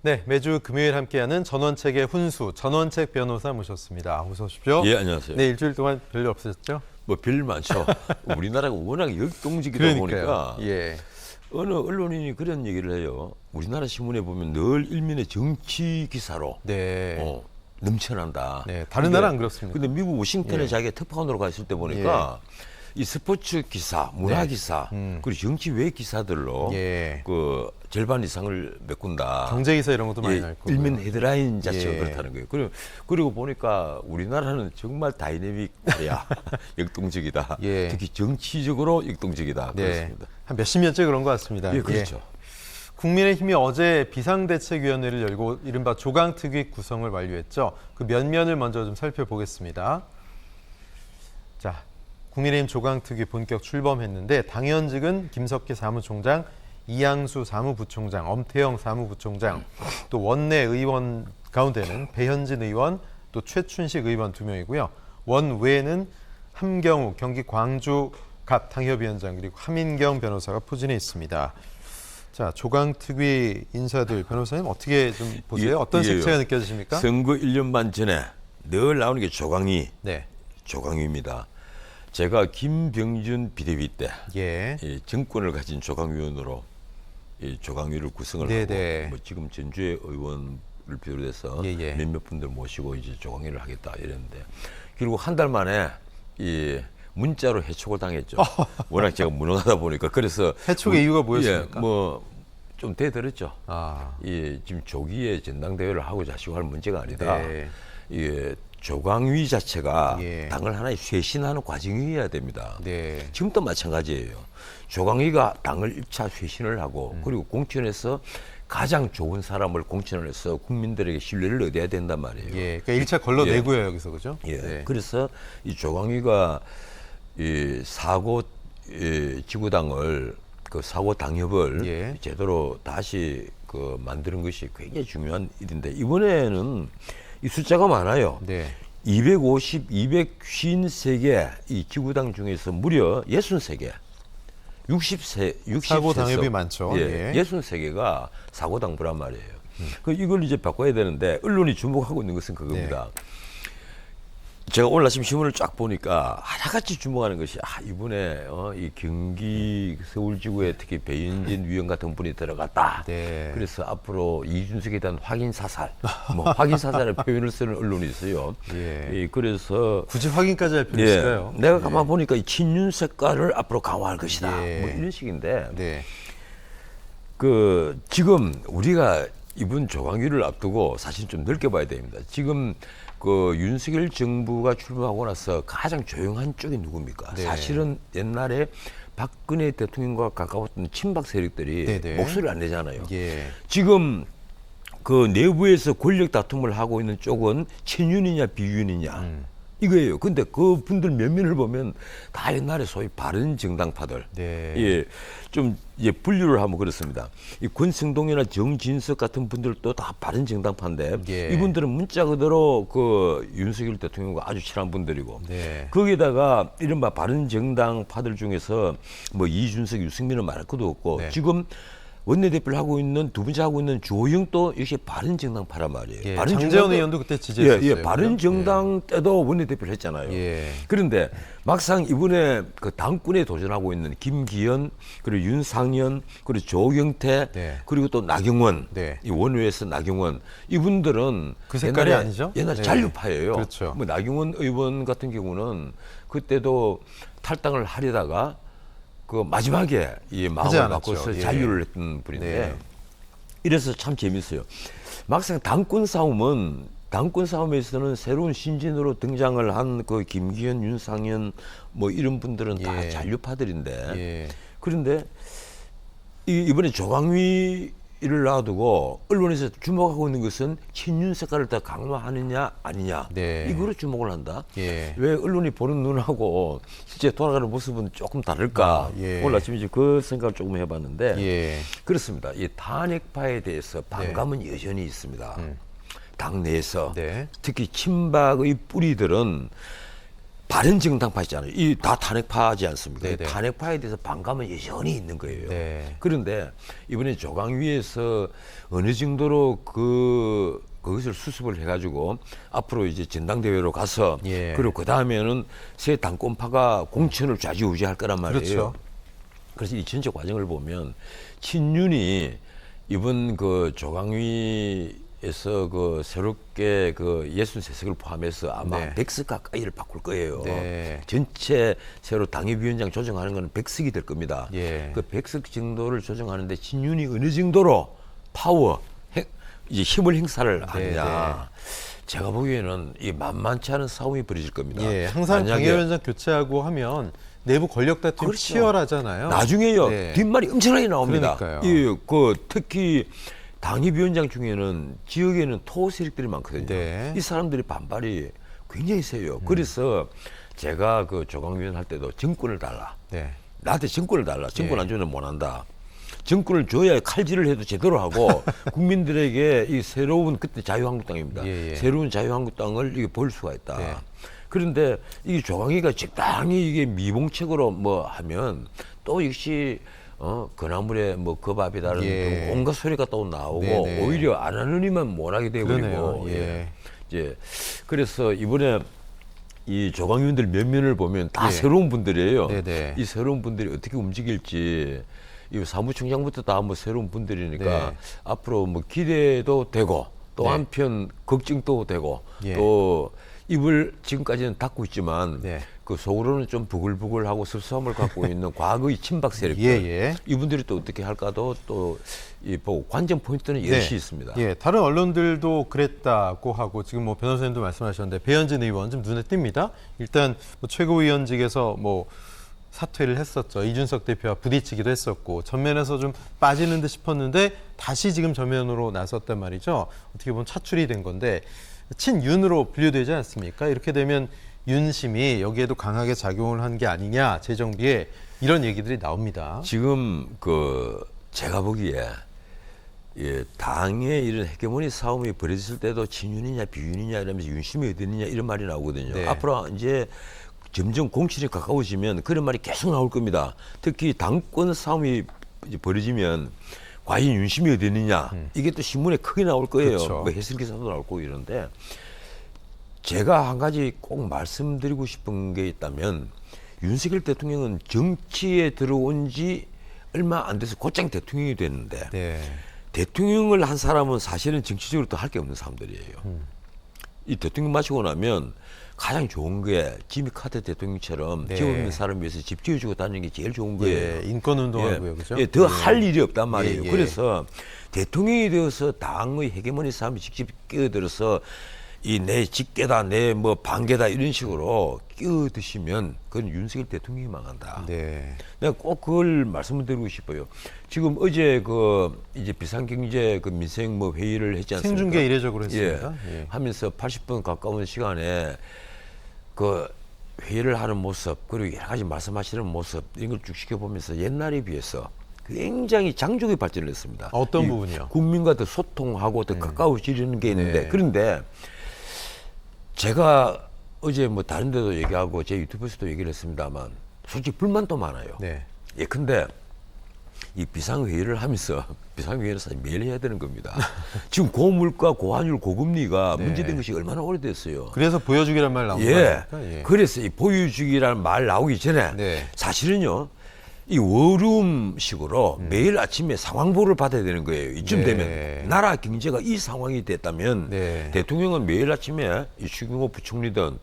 네, 매주 금요일 함께하는 전원책의 훈수, 전원책 변호사 모셨습니다. 어서 오십시오. 예, 안녕하세요. 네, 일주일 동안 별일 없으셨죠? 뭐 별 많죠. 우리나라가 워낙 역동적이다 그러니까요. 보니까 예. 어느 언론인이 그런 얘기를 해요. 우리나라 신문에 보면 늘 일면에 정치 기사로 네. 넘쳐난다. 네, 다른 나라 안 그렇습니까? 근데 미국 워싱턴에 예. 자기가 특파원으로 가 있을 때 보니까 이 스포츠 기사, 문화 네. 기사, 그리고 정치 외 기사들로 예. 그 절반 이상을 메꾼다. 경제기사 이런 것도 많이 예, 날 거고요. 일면 헤드라인 자체가 예. 그렇다는 거예요. 그리고 보니까 우리나라는 정말 다이내믹 말이야. 역동적이다. 예. 특히 정치적으로 역동적이다. 네, 그렇습니다. 한 몇십 년째 그런 것 같습니다. 예, 그렇죠. 국민의힘이 어제 비상대책위원회를 열고 이른바 조강특위 구성을 완료했죠. 그 면면을 먼저 좀 살펴보겠습니다. 자, 국민의힘 조강특위 본격 출범했는데 당연직은 김석기 사무총장, 이양수 사무부총장, 엄태영 사무부총장, 또 원내 의원 가운데는 배현진 의원, 또 최춘식 의원 2명이고요. 원외에는 함경우 경기 광주갑 당협위원장 그리고 하민경 변호사가 포진해 있습니다. 자, 조강특위 인사들 변호사님 어떻게 좀 보세요? 어떤 색채가 느껴지십니까? 선거 1년 반 전에 늘 나오는 게 조강위, 네, 조강위입니다. 제가 김병준 비대위 때 예, 이 정권을 가진 조강위원으로 이 조강위를 구성을 네네. 하고 뭐 지금 전주의 의원을 비롯해서 예. 몇몇 분들 모시고 이제 조강위를 하겠다 이랬는데 결국 한 달 만에 이 문자로 해촉을 당했죠. 워낙 제가 무능하다 보니까 그래서 해촉의 이유가 뭐였습니까? 예, 뭐 좀 대들었죠. 아, 지금 조기에 전당대회를 하고 자시고 할 문제가 아니다. 네. 이게 조강위 자체가 예. 당을 하나의 쇄신하는 과정이어야 됩니다. 네, 지금도 마찬가지예요. 조강위가 당을 1차 쇄신을 하고 그리고 공천에서 가장 좋은 사람을 공천을 해서 국민들에게 신뢰를 얻어야 된단 말이에요. 예, 그러니까 1차 걸러내고요 여기서 그죠? 예. 네. 그래서 이 조강위가 이 사고 지구당을 그 사고 당협을 예. 제대로 다시 그 만드는 것이 굉장히 중요한 일인데 이번에는 이 숫자가 많아요. 네, 253개 이 지구당 중에서 무려 63개. 60세 사고 당협이 많죠. 예, 예. 63개가 사고 당부란 말이에요. 그 이걸 이제 바꿔야 되는데 언론이 주목하고 있는 것은 그겁니다. 제가 오늘 아침 신문을 쫙 보니까 하나같이 주목하는 것이 이번에 이 경기 서울지구에 특히 배현진 위원 같은 분이 들어갔다. 네. 그래서 앞으로 이준석에 대한 확인 사살, 뭐 확인 사살의 표현을 쓰는 언론이 있어요. 예. 그래서 굳이 확인까지 할 필요 있을까요? 내가 가만 보니까 이 친윤 색깔을 앞으로 강화할 것이다. 예. 뭐 이런 식인데 네, 그 지금 우리가 이번 조강위를 앞두고 사실 좀 넓게 봐야 됩니다. 지금 그 윤석열 정부가 출범하고 나서 가장 조용한 쪽이 누굽니까? 네. 사실은 옛날에 박근혜 대통령과 가까웠던 친박 세력들이 네네. 목소리를 안 내잖아요. 예, 지금 그 내부에서 권력 다툼을 하고 있는 쪽은 친윤이냐 비윤이냐 이거예요. 근데 그 분들 면면을 보면 다 옛날에 소위 바른 정당파들. 네. 예, 좀 분류를 하면 그렇습니다. 이 권성동이나 정진석 같은 분들도 다 바른 정당파인데 예. 이분들은 문자 그대로 그 윤석열 대통령과 아주 친한 분들이고 네. 거기다가 이른바 바른 정당파들 중에서 뭐 이준석, 유승민은 말할 것도 없고 네. 지금 원내대표를 하고 있는 두 번째 하고 있는 조영도 역시 바른 정당파란 말이에요. 예. 바른 장재원 정당도- 의원도 그때 지지했었어요. 바른 정당 때도 원내대표를 했잖아요. 예. 그런데 막상 이번에 그 당권에 도전하고 있는 김기현 그리고 윤상현 그리고 조경태 네. 그리고 또 나경원 네. 이 원외에서 나경원 이분들은 그 색깔이 옛날에- 아니죠? 옛날 네. 잔류파예요. 그렇죠. 뭐 나경원 의원 같은 경우는 그때도 탈당을 하려다가 그 마지막에 이 하지 마음을 않았죠. 바꿔서 예. 잔류를 했던 분인데 네. 이래서 참 재밌어요. 막상 당권 싸움에서는 새로운 신진으로 등장을 한 그 김기현, 윤상현 뭐 이런 분들은 다 예. 잔류파들인데 예. 그런데 이번에 조강위를 놔두고 언론에서 주목하고 있는 것은 친윤 색깔을 더 강화하느냐 아니냐 네. 이거로 주목을 한다. 예. 왜 언론이 보는 눈하고 실제 돌아가는 모습은 조금 다를까? 예. 오늘 아침에 이제 그 생각을 조금 해봤는데 예. 그렇습니다. 이 탄핵파에 대해서 반감은 여전히 있습니다. 당내에서 네. 특히 친박의 뿌리들은 바른정당파 있잖아요. 이 다 탄핵파지 않습니까? 네네. 탄핵파에 대해서 반감은 여전히 있는 거예요. 네. 그런데 이번에 조강위에서 어느 정도로 그것을 수습을 해가지고 앞으로 이제 전당대회로 가서 예. 그리고 그 다음에는 새 당권파가 공천을 좌지우지할 거란 말이에요. 그렇죠. 그래서 이 전체 과정을 보면 친윤이 이번 그 조강위에서 그 새롭게 그 63석을 포함해서 아마 네. 100석 가까이를 바꿀 거예요. 네. 전체 새로 당협위원장 조정하는 건 100석이 될 겁니다. 예. 그 100석 정도를 조정하는데 친윤이 어느 정도로 파워, 이제 힘을 행사를 하느냐. 제가 보기에는 이 만만치 않은 싸움이 벌어질 겁니다. 예, 항상 만약에 당협위원장 교체하고 하면 내부 권력 다툼이 그렇죠. 치열하잖아요. 나중에요 네. 뒷말이 엄청나게 나옵니다. 그러니까요. 특히 당협위원장 중에는 지역에는 토 세력들이 많거든요. 네. 이 사람들이 반발이 굉장히 세요. 그래서 제가 그 조강위원 할 때도 정권을 달라. 네. 나한테 정권을 달라. 정권 예. 안 주면 못 한다. 정권을 줘야 칼질을 해도 제대로 하고 국민들에게 이 새로운 그때 자유한국당입니다. 예. 새로운 자유한국당을 이게 볼 수가 있다. 네. 그런데 이게 조강위가 적당히 이게 미봉책으로 뭐 하면 또 역시 그나물에 뭐 그 밥이 다른 예. 온갖 소리가 또 나오고 네네. 오히려 안 하느니만 못하게 되어버리고 그러네요. 예. 이제 그래서 이번에 이 조강위원들 몇 면을 보면 다 예. 새로운 분들이에요. 네네. 이 새로운 분들이 어떻게 움직일지 이 사무총장부터 다 뭐 새로운 분들이니까 네. 앞으로 뭐 기대도 되고 또 네. 한편 걱정도 되고 예. 또 입을 지금까지는 닫고 있지만 네. 그 속으로는 좀 부글부글하고 섭섭함을 갖고 있는 과거의 친박 세력들 예. 이분들이 또 어떻게 할까도 또 이 보고 관전 포인트는 여럿이 있습니다. 예, 다른 언론들도 그랬다고 하고 지금 뭐 변호사님도 말씀하셨는데 배현진 의원 좀 눈에 띕니다. 일단 뭐 최고위원직에서 뭐 사퇴를 했었죠. 이준석 대표와 부딪히기도 했었고 전면에서 좀 빠지는 듯 싶었는데 다시 지금 전면으로 나섰단 말이죠. 어떻게 보면 차출이 된 건데 친윤으로 분류되지 않습니까? 이렇게 되면 윤심이 여기에도 강하게 작용을 한 게 아니냐 재정비에 이런 얘기들이 나옵니다. 지금 그 제가 보기에 당의 이런 헤게모니 싸움이 벌어졌을 때도 친윤이냐 비윤이냐 이러면서 윤심이 어디 있느냐 이런 말이 나오거든요. 네. 앞으로 이제 점점 공천이 가까워지면 그런 말이 계속 나올 겁니다. 특히 당권 싸움이 이제 벌어지면 과연 윤심이 어디 있느냐 이게 또 신문에 크게 나올 거예요. 그렇죠. 뭐 해설 기사도 나올 거고 이런데 제가 한 가지 꼭 말씀드리고 싶은 게 있다면 윤석열 대통령은 정치에 들어온 지 얼마 안 돼서 곧장 대통령이 됐는데 네. 대통령을 한 사람은 사실은 정치적으로 또 할 게 없는 사람들이에요. 이 대통령 마치고 나면 가장 좋은 게 지미 카터 대통령처럼 네. 지역 있는 사람 위해서 집 지어주고 다니는 게 제일 좋은 거예요. 예, 인권 운동하고요, 그죠? 더 할 일이 없단 말이에요. 예. 그래서 대통령이 되어서 당의 헤게모니 싸움에 직접 끼어들어서 이 내 직계다, 내 뭐 반계다 이런 식으로 끼어드시면 그건 윤석열 대통령이 망한다. 네. 내가 꼭 그걸 말씀을 드리고 싶어요. 지금 어제 그 이제 비상경제 그 민생 뭐 회의를 했지 않습니까? 생중계 이례적으로 했습니다. 예. 하면서 80분 가까운 시간에 그 회의를 하는 모습 그리고 여러 가지 말씀하시는 모습 이런 걸 쭉 지켜보면서 옛날에 비해서 굉장히 장족의 발전을 했습니다. 어떤 이 부분이요? 국민과 더 소통하고 더 가까워지려는 게 있는데 네. 그런데 제가 어제 뭐 다른 데도 얘기하고 제 유튜브에서도 얘기를 했습니다만 솔직히 불만도 많아요. 네. 근데 이 비상회의를 하면서 비상회의는 사실 매일 해야 되는 겁니다. 지금 고물가, 고환율, 고금리가 네. 문제된 것이 얼마나 오래됐어요. 그래서 보여주기란 말 나온 예. 거니까. 그래서 이 보여주기라는 말 나오기 전에 네. 사실은요. 이 워룸식으로 매일 아침에 상황보를 받아야 되는 거예요. 이쯤 네. 되면 나라 경제가 이 상황이 됐다면 네. 대통령은 매일 아침에 이 추경호 부총리든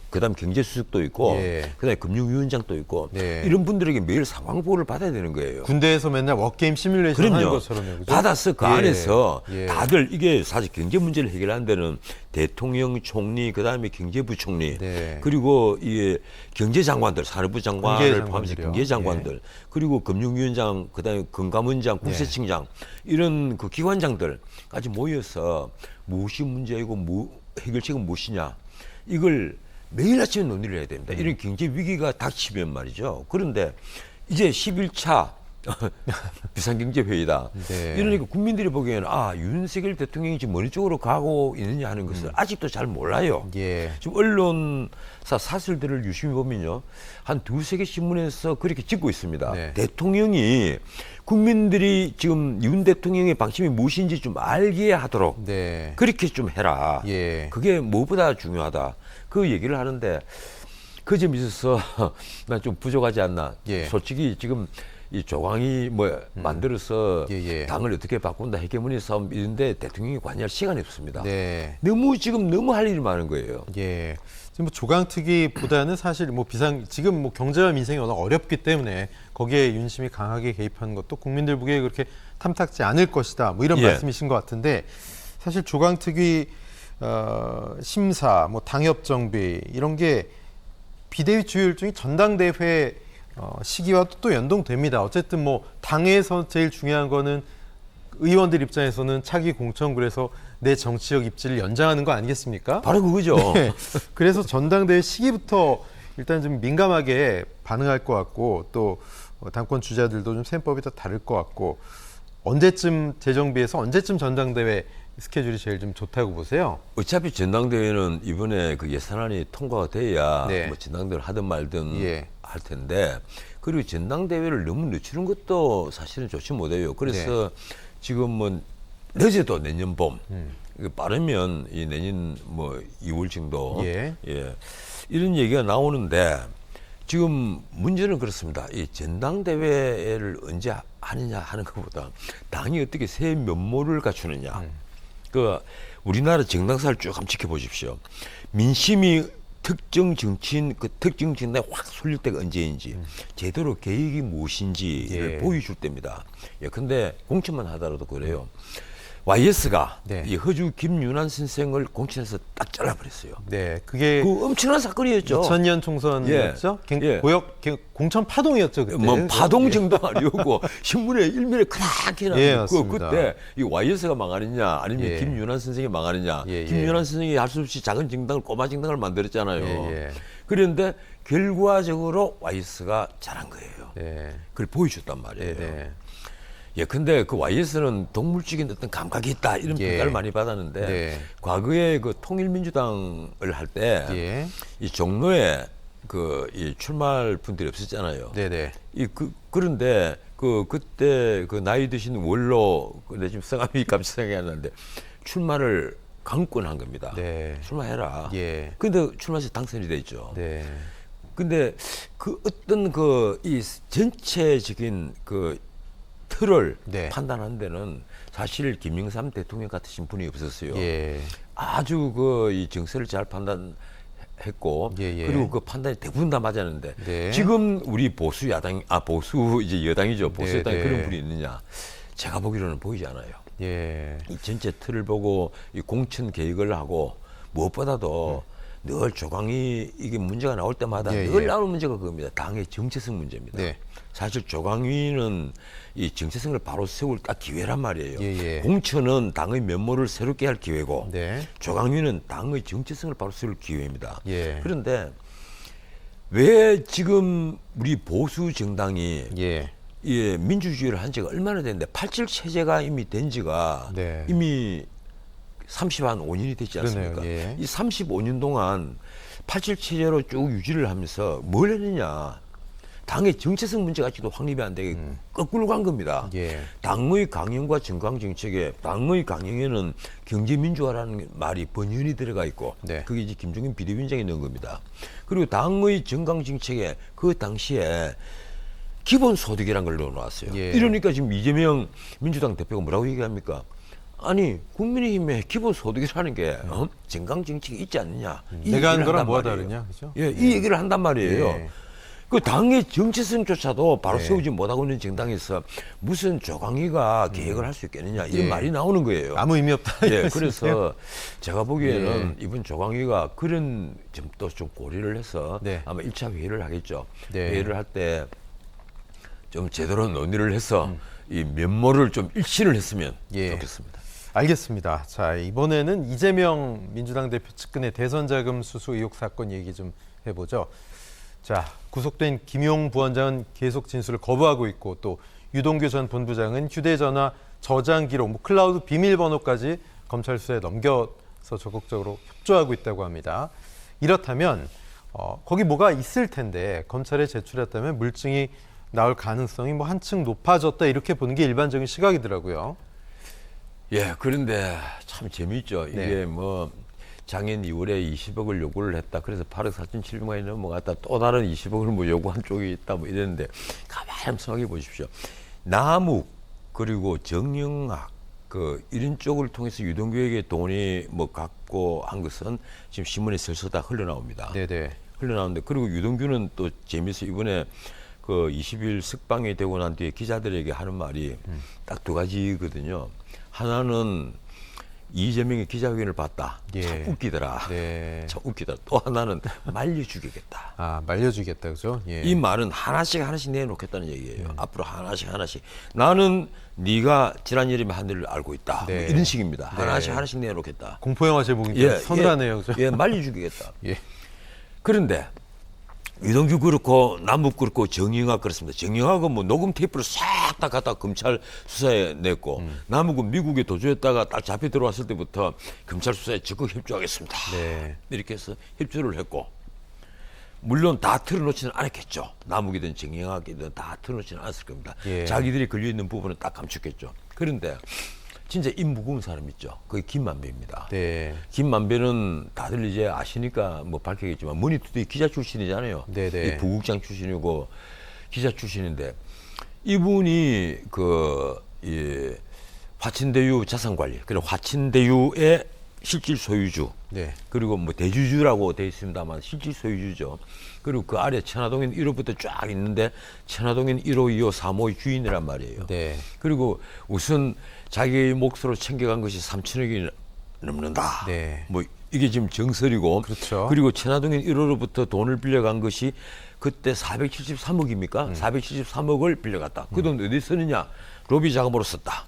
그다음 경제수석도 있고 예. 그다음에 금융위원장도 있고 네. 이런 분들에게 매일 상황보를 받아야 되는 거예요. 군대에서 맨날 워게임 시뮬레이션 하는 그럼요. 것처럼요. 그죠? 받아서 그 예. 안에서 예. 다들 이게 사실 경제 문제를 해결하는 데는 대통령, 총리, 그다음에 경제부총리, 네. 그리고 이 경제장관들, 산업부 장관을 경제장관들이요. 포함해서 경제장관들, 그리고 금융위원장, 그다음에 금감원장, 국세청장 이런 그 기관장들까지 모여서 무엇이 문제이고 해결책은 무엇이냐 이걸 매일 아침에 논의를 해야 됩니다. 이런 경제 위기가 닥치면 말이죠. 그런데 이제 11차 비상경제회의다. 네. 이러니까 국민들이 보기에는 윤석열 대통령이 지금 어느 쪽으로 가고 있느냐 하는 것을 아직도 잘 몰라요. 예. 지금 언론사 사설들을 유심히 보면요. 한 두세 개 신문에서 그렇게 찍고 있습니다. 네. 대통령이 국민들이 지금 윤 대통령의 방침이 무엇인지 좀 알게 하도록 네. 그렇게 좀 해라. 예. 그게 무엇보다 중요하다. 그 얘기를 하는데 그 점에 있어서 난 좀 부족하지 않나. 예. 솔직히 지금 이 조광이 만들어서 예. 당을 어떻게 바꾼다 헤게모니 싸움 이런데 대통령이 관여할 시간이 없습니다. 네. 너무 할 일이 많은 거예요. 예. 지금 뭐 조강특위보다는 사실 뭐 지금 뭐 경제와 민생이 워낙 어렵기 때문에 거기에 윤심이 강하게 개입하는 것도 국민들 보기에 그렇게 탐탁지 않을 것이다. 뭐 이런 예. 말씀이신 것 같은데 사실 조강특위 심사, 뭐 당협 정비 이런 게 비대위 주요 일정이 전당대회 시기와 또 연동됩니다. 어쨌든 뭐 당에서 제일 중요한 거는 의원들 입장에서는 차기 공천 그래서 내 정치적 입지를 연장하는 거 아니겠습니까? 바로 그거죠. 네. 그래서 전당대회 시기부터 일단 좀 민감하게 반응할 것 같고 또 당권 주자들도 좀 셈법이 더 다를 것 같고 언제쯤 재정비해서 언제쯤 전당대회 스케줄이 제일 좀 좋다고 보세요? 어차피 전당대회는 이번에 그 예산안이 통과가 돼야 네. 뭐 전당대회를 하든 말든 예. 할 텐데 그리고 전당대회를 너무 늦추는 것도 사실은 좋지 못해요. 그래서 지금 뭐 늦어도 내년 봄 빠르면 이 내년 뭐 2월 정도 예. 이런 얘기가 나오는데 지금 문제는 그렇습니다. 이 전당대회를 언제 하느냐 하는 것보다 당이 어떻게 새 면모를 갖추느냐. 그 우리나라 정당사를 쭉 한번 지켜보십시오. 민심이 특정 정치인 그 특정 정당에 확 쏠릴 때가 언제인지 제대로 계획이 무엇인지를 예. 보여줄 때입니다. 예, 근데 공천만 하더라도 그래요. YS가 네. 이 허주 김윤환 선생을 공천해서 딱 잘라버렸어요. 네, 그게 그 엄청난 사건이었죠. 2000년 총선이었죠. 예. 공천 파동이었죠 그때. 뭐 파동 정도가 아니고 신문에 일면에 크게 예, 나왔고 맞습니다. 그때 이 YS가 망하느냐 아니면 예. 김윤환 선생이 망하느냐. 예. 김윤환 선생이 할 수 없이 작은 정당을 꼬마 정당을 만들었잖아요. 예. 그런데 결과적으로 YS가 잘한 거예요. 네. 그걸 보여줬단 말이에요. 네. 예, 근데 그 YS는 동물적인 어떤 감각이 있다 이런 예. 평가를 많이 받았는데 네. 과거에 그 통일민주당을 할 때 이 예. 종로에 그 이 출마할 분들이 없었잖아요. 네네. 그런데 그때 그 나이 드신 원로 근데 지금 성함이 갑자기 생각이 안 나는데 출마를 강권한 겁니다. 네. 출마해라. 예. 근데 출마해서 당선이 됐죠. 네. 근데 그 어떤 그 이 전체적인 그 틀을 네. 판단하는 데는 사실 김영삼 대통령 같으신 분이 없었어요. 예. 아주 그 이 정세를 잘 판단했고 예. 그리고 그 판단이 대부분 다 맞았는데 네. 지금 우리 보수 야당 보수 이제 여당이죠. 보수 네, 여당에 네. 그런 분이 있느냐? 제가 보기로는 보이지 않아요. 예. 이 전체 틀을 보고 이 공천 계획을 하고 무엇보다도 늘 조강이 이게 문제가 나올 때마다 예, 늘 예. 나오는 문제가 그겁니다. 당의 정체성 문제입니다. 네. 사실 조강위는 이 정체성을 바로 세울 딱 기회란 말이에요. 예. 공천은 당의 면모를 새롭게 할 기회고 네. 조강위는 당의 정체성을 바로 세울 기회입니다. 예. 그런데 왜 지금 우리 보수 정당이 예. 예, 민주주의를 한 지가 얼마나 됐는데 87 체제가 이미 된 지가 네. 이미 35년이 됐지 않습니까? 그러네요. 예. 이 35년 동안 87 체제로 쭉 유지를 하면서 뭘 했느냐? 당의 정체성 문제까지도 확립이 안 되게 거꾸로 간 겁니다. 예. 당의 강령과 정강 정책에 당의 강령에는 경제민주화라는 말이 번연히 들어가 있고 네. 그게 이제 김종인 비대위원장이 넣은 겁니다. 그리고 당의 정강 정책에 그 당시에 기본소득이라는 걸 넣어놨어요. 예. 이러니까 지금 이재명 민주당 대표가 뭐라고 얘기합니까? 아니 국민의힘에 기본소득이라는 게 정강 정책이 있지 않느냐? 이 내가 한 얘기를 거랑 한단 뭐가 말이에요. 다르냐, 그죠? 예, 이 얘기를 한단 말이에요. 예. 그 당의 정체성조차도 바로 네. 세우지 못하고 있는 정당에서 무슨 조강위가 계획을 할 수 있겠느냐 이런 예. 말이 나오는 거예요. 아무 의미 없다. 예, 이런 그래서 말씀이세요? 제가 보기에는 예. 이번 조강위가 그런 점도 좀 고려를 해서 네. 아마 1차 회의를 하겠죠. 네. 회의를 할 때 좀 제대로 논의를 해서 이 면모를 좀 일치를 했으면 예. 좋겠습니다. 알겠습니다. 자, 이번에는 이재명 민주당 대표 측근의 대선 자금 수수 의혹 사건 얘기 좀 해보죠. 자, 구속된 김용 부원장은 계속 진술을 거부하고 있고 또 유동규 전 본부장은 휴대전화 저장 기록, 클라우드 비밀번호까지 검찰 수사에 넘겨서 적극적으로 협조하고 있다고 합니다. 이렇다면 거기 뭐가 있을 텐데 검찰에 제출했다면 물증이 나올 가능성이 한층 높아졌다 이렇게 보는 게 일반적인 시각이더라고요. 예, 그런데 참 재미있죠. 네. 이게 작년 2월에 20억을 요구를 했다. 그래서 8억 4,700만이 넘어갔다. 또 다른 20억을 요구한 쪽이 있다. 이랬는데 가만히 생각해 보십시오. 남욱 그리고 정영학 이런 쪽을 통해서 유동규에게 돈이 갖고 한 것은 지금 신문에 슬슬 다 흘러나옵니다. 네네. 흘러나오는데 그리고 유동규는 또 재미있어 이번에 20일 석방이 되고 난 뒤에 기자들에게 하는 말이 딱 두 가지거든요. 하나는 이재명의 기자회견을 봤다. 예. 참 웃기더라. 네. 참 웃기더라. 또 하나는 말려주겠다. 아, 말려주겠다, 그죠? 예. 이 말은 하나씩 내놓겠다는 얘기예요. 앞으로 하나씩. 나는 네가 지난 여름에 한 일을 알고 있다. 네. 이런 식입니다. 네. 하나씩 내놓겠다. 공포영화 제목인데 서늘하네요, 그죠? 예, 말려주겠다. 예. 그런데 유동규 그렇고 남욱 그렇고 정영학 그렇습니다. 정영학은 녹음 테이프를 싹 다 갖다 검찰 수사에 냈고 남욱은 미국에 도주했다가 딱 잡혀 들어왔을 때부터 검찰 수사에 적극 협조하겠습니다. 네. 이렇게 해서 협조를 했고 물론 다 틀어놓지는 않았겠죠. 남욱이든 정영학이든 다 틀어놓지는 않았을 겁니다. 예. 자기들이 걸려있는 부분은 딱 감췄겠죠. 그런데 진짜 입 무거운 사람 있죠. 그게 김만배입니다. 네. 김만배는 다들 이제 아시니까 밝히겠지만 머니투데이 기자 출신이잖아요. 네네. 부국장 출신이고 기자 출신인데 이분이 화천대유 자산관리 그리고 화천대유의 실질 소유주 네. 그리고 대주주라고 되어 있습니다만 실질 소유주죠. 그리고 그 아래 천화동인 1호부터 쫙 있는데 천화동인 1호, 2호, 3호의 주인이란 말이에요. 네. 그리고 우선 자기의 몫으로 챙겨간 것이 3천억이 넘는다. 네. 이게 지금 정설이고. 그렇죠. 그리고 천화동인 1호로부터 돈을 빌려간 것이 그때 473억입니까? 473억을 빌려갔다. 그 돈 어디 쓰느냐? 로비 자금으로 썼다.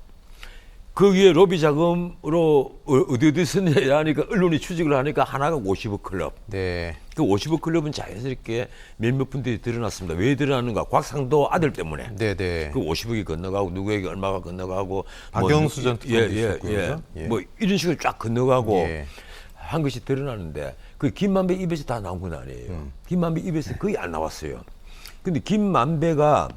거기에 로비 자금으로 어디 쓰느냐 하니까 언론이 추적을 하니까 하나가 50억 클럽. 네. 그 50억 클럽은 자연스럽게 몇몇 분들이 드러났습니다. 왜 드러났는가? 곽상도 아들 때문에. 네네. 그 50억이 건너가고 누구에게 얼마가 건너가고 박영수 전 특검도 있었고요, 그죠? 예. 이런 식으로 쫙 건너가고 예. 한 것이 드러나는데 그 김만배 입에서 다 나온 건 아니에요. 김만배 입에서 거의 안 나왔어요. 근데 김만배가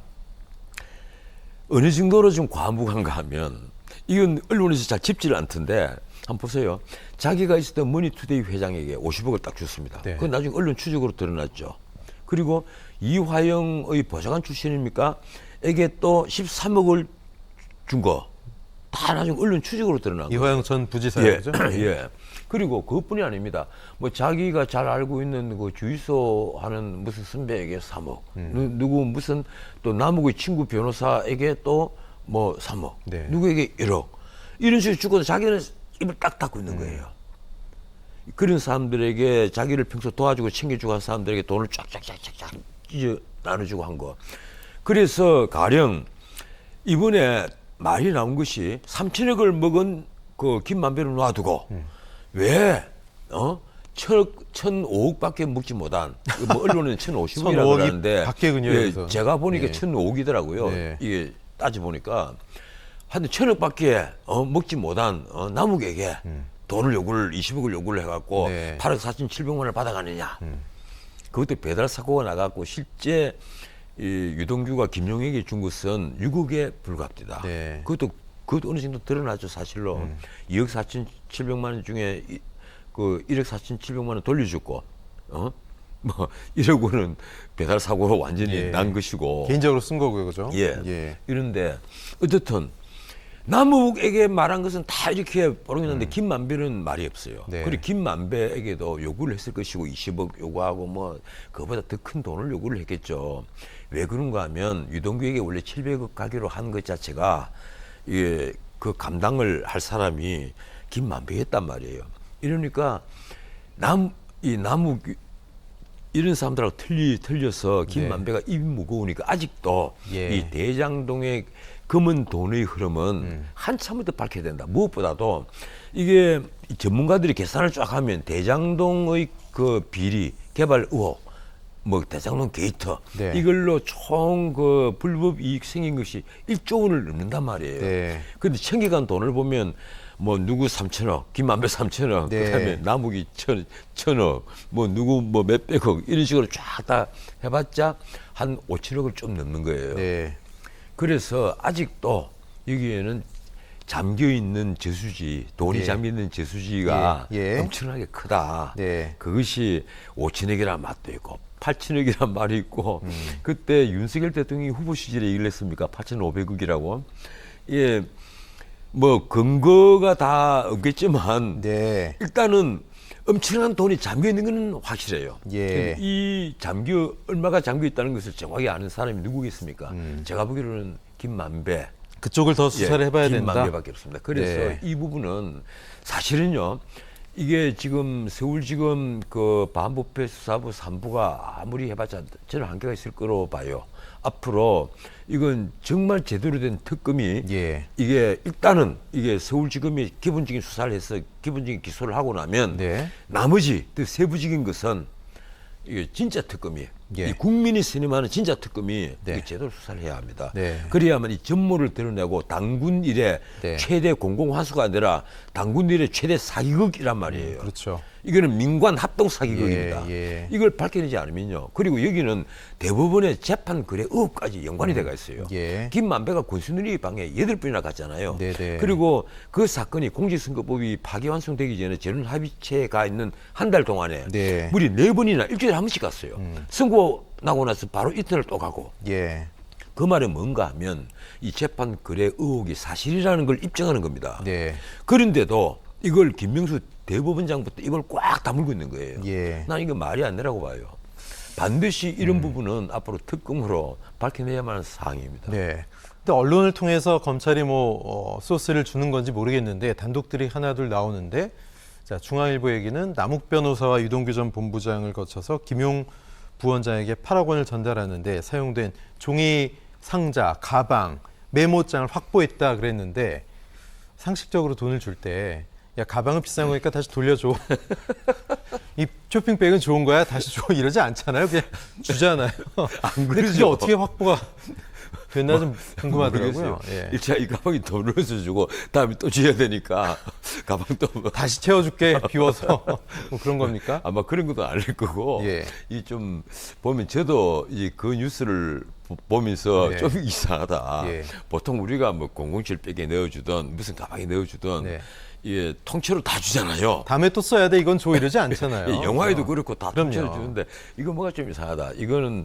어느 정도로 좀 과묵한가 하면 이건 언론에서 잘 짚지를 않던데 한번 보세요. 자기가 있었던 머니투데이 회장에게 50억을 딱 줬습니다. 네. 그건 나중에 언론 추적으로 드러났죠. 그리고 이화영의 보좌관 출신입니까? 에게 또 13억을 준 거. 다 나중에 언론 추적으로 드러난 거예요. 이화영 전 부지사죠? 예. 그리고 그것뿐이 아닙니다. 자기가 잘 알고 있는 주유소 하는 무슨 선배에게 3억, 누구 무슨 또 남욱의 친구 변호사에게 또 3억, 네. 누구에게 1억 이런 식으로 주고 자기는 입을 딱 닫고 있는 거예요. 그런 사람들에게 자기를 평소 도와주고 챙겨주고 한 사람들에게 돈을 쫙쫙쫙쫙 나눠주고 한 거. 그래서 가령 이번에 말이 나온 것이 3천억을 먹은 그 김만배를 놔두고 왜 1,005억밖에 먹지 못한 언론은 1,050억이라고 하는데 밖에군요, 여기서. 제가 보니까 예. 1,005억이더라고요. 네. 이게 따져 보니까 하여튼 1,000억밖에 먹지 못한 남욱에게 돈을 20억을 요구를 해갖고 네. 8억 4,700만 원을 받아가느냐. 그것도 배달 사고가 나갖고 실제 이 유동규가 김용에게 준 것은 6억에 불과합니다. 네. 그것도 어느 정도 드러나죠, 사실로. 2억 4,700만 원 중에 그 1억 4,700만 원 돌려줬고, 1억 원은 배달 사고로 완전히 예. 난 것이고. 개인적으로 쓴 거고요, 그죠? 예. 이런데 어떻든 남욱에게 말한 것은 다 이렇게 보롱했는데 김만배는 말이 없어요. 네. 그리고 김만배에게도 요구를 했을 것이고 20억 요구하고 그거보다 더 큰 돈을 요구를 했겠죠. 왜 그런가 하면 유동규에게 원래 700억 가기로 한 것 자체가 이게 그 감당을 할 사람이 김만배였단 말이에요. 이러니까 이 남욱 이런 사람들하고 틀려서 김만배가 입이 무거우니까 아직도 예. 이 대장동의 검은 돈의 흐름은 한참을 더 밝혀야 된다. 무엇보다도 이게 전문가들이 계산을 쫙 하면 대장동의 그 비리, 개발 의혹 뭐 대장동 게이트 네. 이걸로 총 그 불법 이익 생긴 것이 1조 원을 넘는단 말이에요. 네. 근데 챙겨간 돈을 보면 뭐 누구 3천억, 김만배 3천억, 네. 그다음에 남욱이 천억, 뭐 누구 뭐 몇백억 이런 식으로 쫙 다 해봤자 한 5천억을 좀 넘는 거예요. 네. 그래서 아직도 여기에는 잠겨 있는 저수지, 돈이 예. 잠겨 있는 저수지가 예. 예. 엄청나게 크다. 네. 그것이 5천억이라는 맛도 있고 8천억이라는 말이 있고 그때 윤석열 대통령이 후보 시절에 얘기를 했습니까? 8,500억이라고. 예, 뭐 근거가 다 없겠지만 네. 일단은 엄청난 돈이 잠겨 있는 건 확실해요. 예. 이 얼마가 잠겨 있다는 것을 정확히 아는 사람이 누구겠습니까? 제가 보기로는 김만배. 그쪽을 더 수사를 해봐야 된다. 김만배밖에 없습니다. 그래서 네. 이 부분은 사실은요. 이게 지금 서울지검 그 반부패 수사부 3부가 아무리 해봤자 저는 한계가 있을 거로 봐요. 앞으로 이건 정말 제대로 된 특검이 예. 이게 일단은 이게 서울지검이 기본적인 수사를 해서 기본적인 기소를 하고 나면 네. 나머지 더 세부적인 것은 이게 진짜 특검이에요. 예. 이 국민이 선임하는 진짜 특검이 네. 이게 제대로 수사를 해야 합니다. 네. 그래야만 이 전모를 드러내고 당군 일의 네. 최대 공공환수가 아니라 당군 일의 최대 사기극이란 말이에요. 그렇죠. 이거는 민관 합동 사기극입니다. 예, 예. 이걸 밝혀내지 않으면요. 그리고 여기는 대법원의 재판 거래 의혹까지 연관이 돼가 있어요. 예. 김만배가 권순일이 방에 8번이나 갔잖아요. 네네. 그리고 그 사건이 공직선거법이 파기환송되기 전에 재론합의체가 있는 한 달 동안에 네. 무려 4번이나 일주일에 한 번씩 갔어요. 선고 나고 나서 바로 이틀을 또 가고. 예. 그 말은 뭔가 하면 이 재판 거래 의혹이 사실이라는 걸 입증하는 겁니다. 네. 그런데도 이걸 김명수 대법원장부터 이걸 꽉 다물고 있는 거예요. 예. 난 이거 말이 안 되라고 봐요. 반드시 이런 부분은 앞으로 특검으로 밝혀내야만 하는 사항입니다. 네. 근데 언론을 통해서 검찰이 소스를 주는 건지 모르겠는데 단독들이 하나둘 나오는데 자, 중앙일보 얘기는 남욱 변호사와 유동규 전 본부장을 거쳐서 김용 부원장에게 8억 원을 전달하는데 사용된 종이 상자, 가방, 메모장을 확보했다 그랬는데 상식적으로 돈을 줄 때 야, 가방은 비싼 거니까 다시 돌려줘. 이 쇼핑백은 좋은 거야? 다시 줘. 이러지 않잖아요. 그냥 주잖아요. 근데 그게 그러죠. 어떻게 확보가 됐나 좀 궁금하더라고요. 모르겠어요. 예. 일차 이 가방이 돈을 주고 다음에 또 줘야 되니까 가방 또 다시 채워줄게 비워서 뭐 그런 겁니까? 아마 그런 것도 아닐 거고 예. 이 좀 보면 저도 이 그 뉴스를 보면서 네. 좀 이상하다. 예. 보통 우리가 뭐 007백에 넣어주던 무슨 가방에 넣어주던 네. 예, 통째로 다 주잖아요. 다음에 또 써야 돼 이건 줘 이러지 않잖아요. 예, 영화에도 그렇고 다 그럼요. 통째로 주는데 이거 뭐가 좀 이상하다. 이거는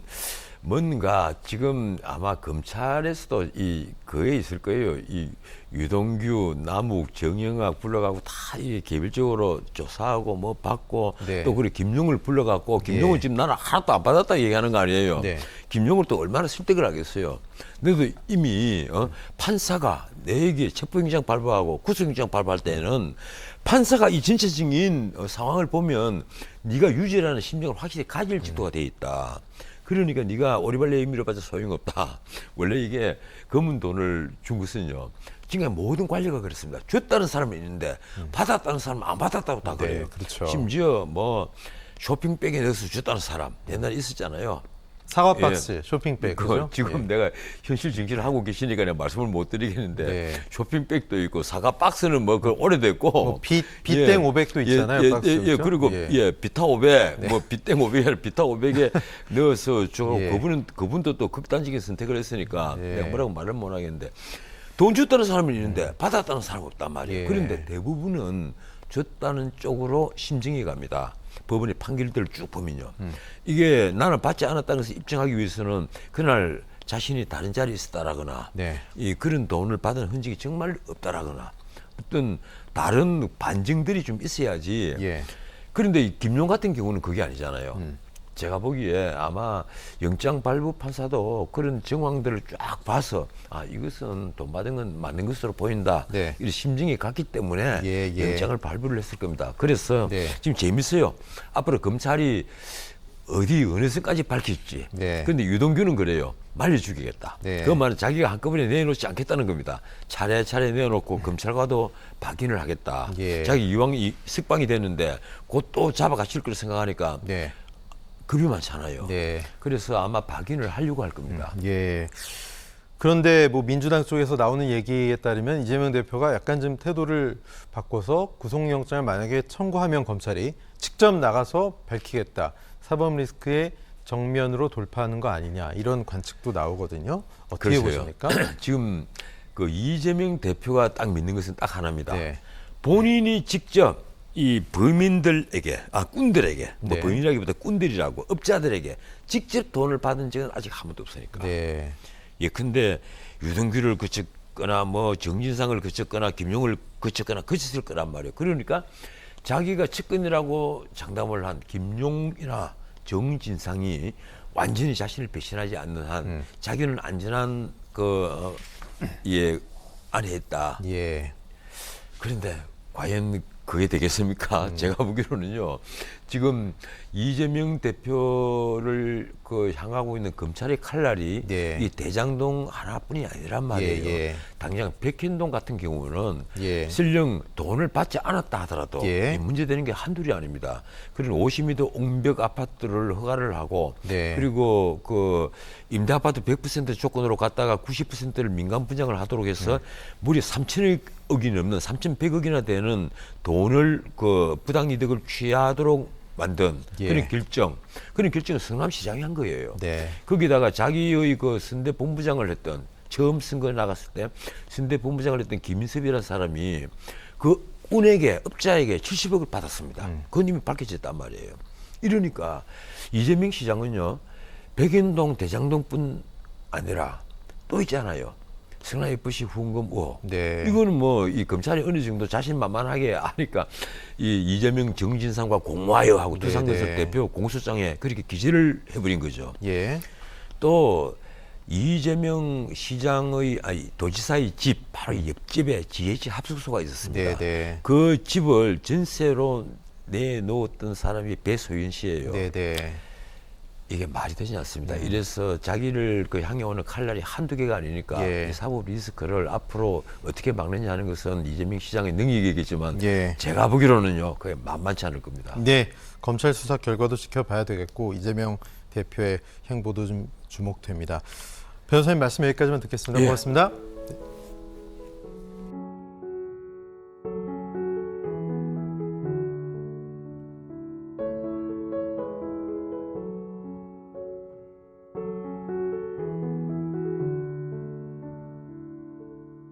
뭔가 지금 아마 검찰에서도 이 그에 있을 거예요. 이 유동규, 남욱, 정영학 불러가고 다 이 개별적으로 조사하고 뭐 받고 네. 또 그리고 김용을 불러갖고 김용은 예. 지금 나는 하나도 안 받았다 얘기하는 거 아니에요. 네. 김용을 또 얼마나 설득을 하겠어요. 근데도 이미 판사가 내에게 체포영장 발부하고 구속영장 발부할 때는 판사가 이 전체적인 상황을 보면 네가 유죄라는 심정을 확실히 가질 지도가 돼 있다. 그러니까 네가 오리발레 의미로 봐서 소용없다. 원래 이게 검은 돈을 준 것은요. 지금 모든 관리가 그렇습니다. 줬다는 사람은 있는데 받았다는 사람은 안 받았다고 다 네, 그래요. 그렇죠. 심지어 뭐 쇼핑백에 넣어서 줬다는 사람 옛날에 있었잖아요. 사과 박스, 쇼핑백 그거 그죠? 지금 예. 내가 현실 정치를 하고 계시니까 내가 말씀을 못 드리겠는데 네. 쇼핑백도 있고 사과 박스는 뭐 그 오래됐고 뭐 빗땡 500도 있잖아요, 박스, 예, 그렇죠? 그리고 예. 예, 비타 500, 뭐 빗땡 500, 비타 500에 넣어서 저 예. 그분도 또 극단적인 선택을 했으니까 예. 내가 뭐라고 말을 못 하겠는데 돈 줬다는 사람은 있는데 받았다는 사람은 없단 말이에요. 예. 그런데 대부분은 줬다는 쪽으로 심증이 갑니다. 법원의 판결들을 쭉 보면요. 이게 나는 받지 않았다는 것을 입증하기 위해서는 그날 자신이 다른 자리에 있었다라거나 네. 이 그런 돈을 받은 흔적이 정말 없다라거나 어떤 다른 반증들이 좀 있어야지. 예. 그런데 이 김용 같은 경우는 그게 아니잖아요. 제가 보기에 아마 영장 발부 판사도 그런 정황들을 쫙 봐서 아 이것은 돈 받은 건 맞는 것으로 보인다. 네. 이런 심증이 갔기 때문에 예, 예. 영장을 발부를 했을 겁니다. 그래서 네. 지금 재밌어요. 앞으로 검찰이 어디 어느 선까지 밝힐지. 네. 그런데 유동규는 그래요. 말려 죽이겠다. 네. 그 말은 자기가 한꺼번에 내놓지 않겠다는 겁니다. 차례차례 내놓고 검찰과도 박인을 하겠다. 예. 자기 이왕 석방이 됐는데 곧 또 잡아가실 걸 생각하니까 네. 급이 많잖아요. 네. 그래서 아마 박인을 하려고 할 겁니다. 예. 그런데 뭐 민주당 쪽에서 나오는 얘기에 따르면 이재명 대표가 약간 좀 태도를 바꿔서 구속영장을 만약에 청구하면 검찰이 직접 나가서 밝히겠다. 사법 리스크에 정면으로 돌파하는 거 아니냐 이런 관측도 나오거든요. 어떻게 글쎄요. 보십니까? 지금 그 이재명 대표가 딱 믿는 것은 딱 하나입니다. 네. 본인이 직접 이 범인들에게, 꾼들에게, 뭐 네. 범인이라기보다 꾼들이라고 업자들에게 직접 돈을 받은 적은 아직 한 번도 없으니까. 네. 예, 근데 유동규를 거쳤거나 뭐 정진상을 거쳤거나 김용을 거쳤거나 거쳤을 거란 말이에요. 그러니까 자기가 측근이라고 장담을 한 김용이나 정진상이 완전히 자신을 배신하지 않는 한 자기는 안전한 안에 있다. 예. 그런데 과연 그게 되겠습니까? 제가 보기로는요. 지금 이재명 대표를 향하고 있는 검찰의 칼날이 네. 이 대장동 하나뿐이 아니란 말이에요. 예. 당장 백현동 같은 경우는 예. 설령 돈을 받지 않았다 하더라도 예. 이 문제되는 게 한둘이 아닙니다. 그런 50m 옹벽 아파트를 허가를 하고 네. 그리고 그 임대 아파트 100% 조건으로 갔다가 90%를 민간 분양을 하도록 해서 무려 3천억이 넘는 3,100억이나 되는 돈을 부당 이득을 취하도록 만든 예. 그런 결정을 성남시장이 한 거예요. 네. 거기다가 자기의 선대 본부장을 했던 처음 선거 나갔을 때 선대 본부장을 했던 김인섭이라는 사람이 그 운에게 업자에게 70억을 받았습니다. 그건 이미 밝혀졌단 말이에요. 이러니까 이재명 시장은요 백현동 대장동뿐 아니라 또 있잖아요. 성남 FC 후원금 의혹. 네. 이거는 뭐 이 검찰이 어느 정도 자신만만하게 하니까 이 이재명 정진상과 공모하여 하고 네, 두상근석 네. 대표 공소장에 그렇게 기재를 해버린 거죠. 예. 또 이재명 시장의 도지사의 집 바로 옆집에 GH 합숙소가 있었습니다. 네, 네. 그 집을 전세로 내놓았던 사람이 배소연 씨예요. 네, 네. 이게 말이 되지 않습니다. 이래서 자기를 향해 오는 칼날이 한두 개가 아니니까 예. 이 사법 리스크를 앞으로 어떻게 막느냐 하는 것은 이재명 시장의 능력이겠지만 예. 제가 보기로는요 그게 만만치 않을 겁니다. 네, 검찰 수사 결과도 지켜봐야 되겠고 이재명 대표의 행보도 좀 주목됩니다. 변호사님 말씀 여기까지만 듣겠습니다. 예. 고맙습니다.